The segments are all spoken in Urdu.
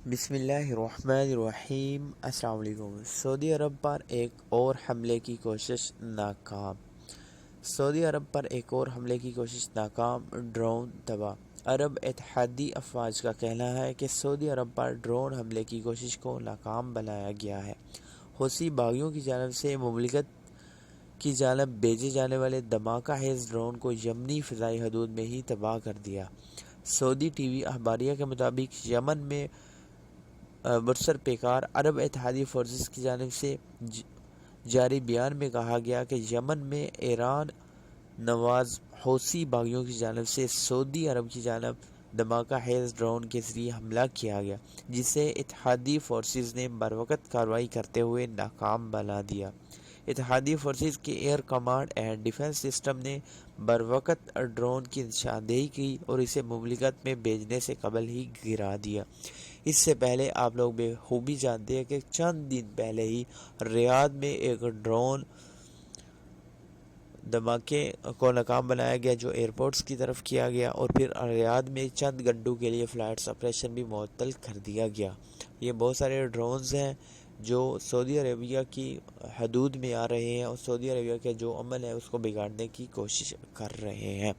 بسم اللہ الرحمن الرحیم۔ السلام علیکم۔ سعودی عرب پر ایک اور حملے کی کوشش ناکام۔ سعودی عرب پر ایک اور حملے کی کوشش ناکام، ڈرون تباہ۔ عرب اتحادی افواج کا کہنا ہے کہ سعودی عرب پر ڈرون حملے کی کوشش کو ناکام بنایا گیا ہے۔ حوثی باغیوں کی جانب سے مملکت کی جانب بھیجے جانے والے دھماکہ خیز ڈرون کو یمنی فضائی حدود میں ہی تباہ کر دیا۔ سعودی ٹی وی اخباریہ کے مطابق یمن میں برسر پیکار عرب اتحادی فورسز کی جانب سے جاری بیان میں کہا گیا کہ یمن میں ایران نواز حوثی باغیوں کی جانب سے سعودی عرب کی جانب دھماکہ خیز ڈرون کے ذریعے حملہ کیا گیا، جسے اتحادی فورسز نے بروقت کارروائی کرتے ہوئے ناکام بنا دیا۔ اتحادی فورسز کے air command and defence system نے بروقت ڈرون کی نشاندہی کی اور اسے مملکت میں بھیجنے سے قبل ہی گرا دیا۔ اس سے پہلے آپ لوگ بخوبی جانتے ہیں کہ چند دن پہلے ہی ریاض میں ایک ڈرون دھماکے کو ناکام بنایا گیا جو ایئرپورٹس کی طرف کیا گیا، اور پھر ریاض میں چند گھنٹوں کے لیے فلائٹس آپریشن بھی معطل کر دیا گیا۔ یہ بہت سارے ڈرونز ہیں جو سعودی عربیہ کی حدود میں آ رہے ہیں اور سعودی عربیہ کے جو عمل ہے اس کو بگاڑنے کی کوشش کر رہے ہیں۔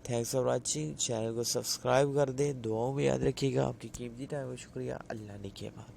Thanks for watching. چینل کو سبسکرائب کر دیں، دعاؤں میں یاد رکھیے گا۔ آپ کی قیمتی ٹائم کو شکریہ۔ اللہ نے کیا بات۔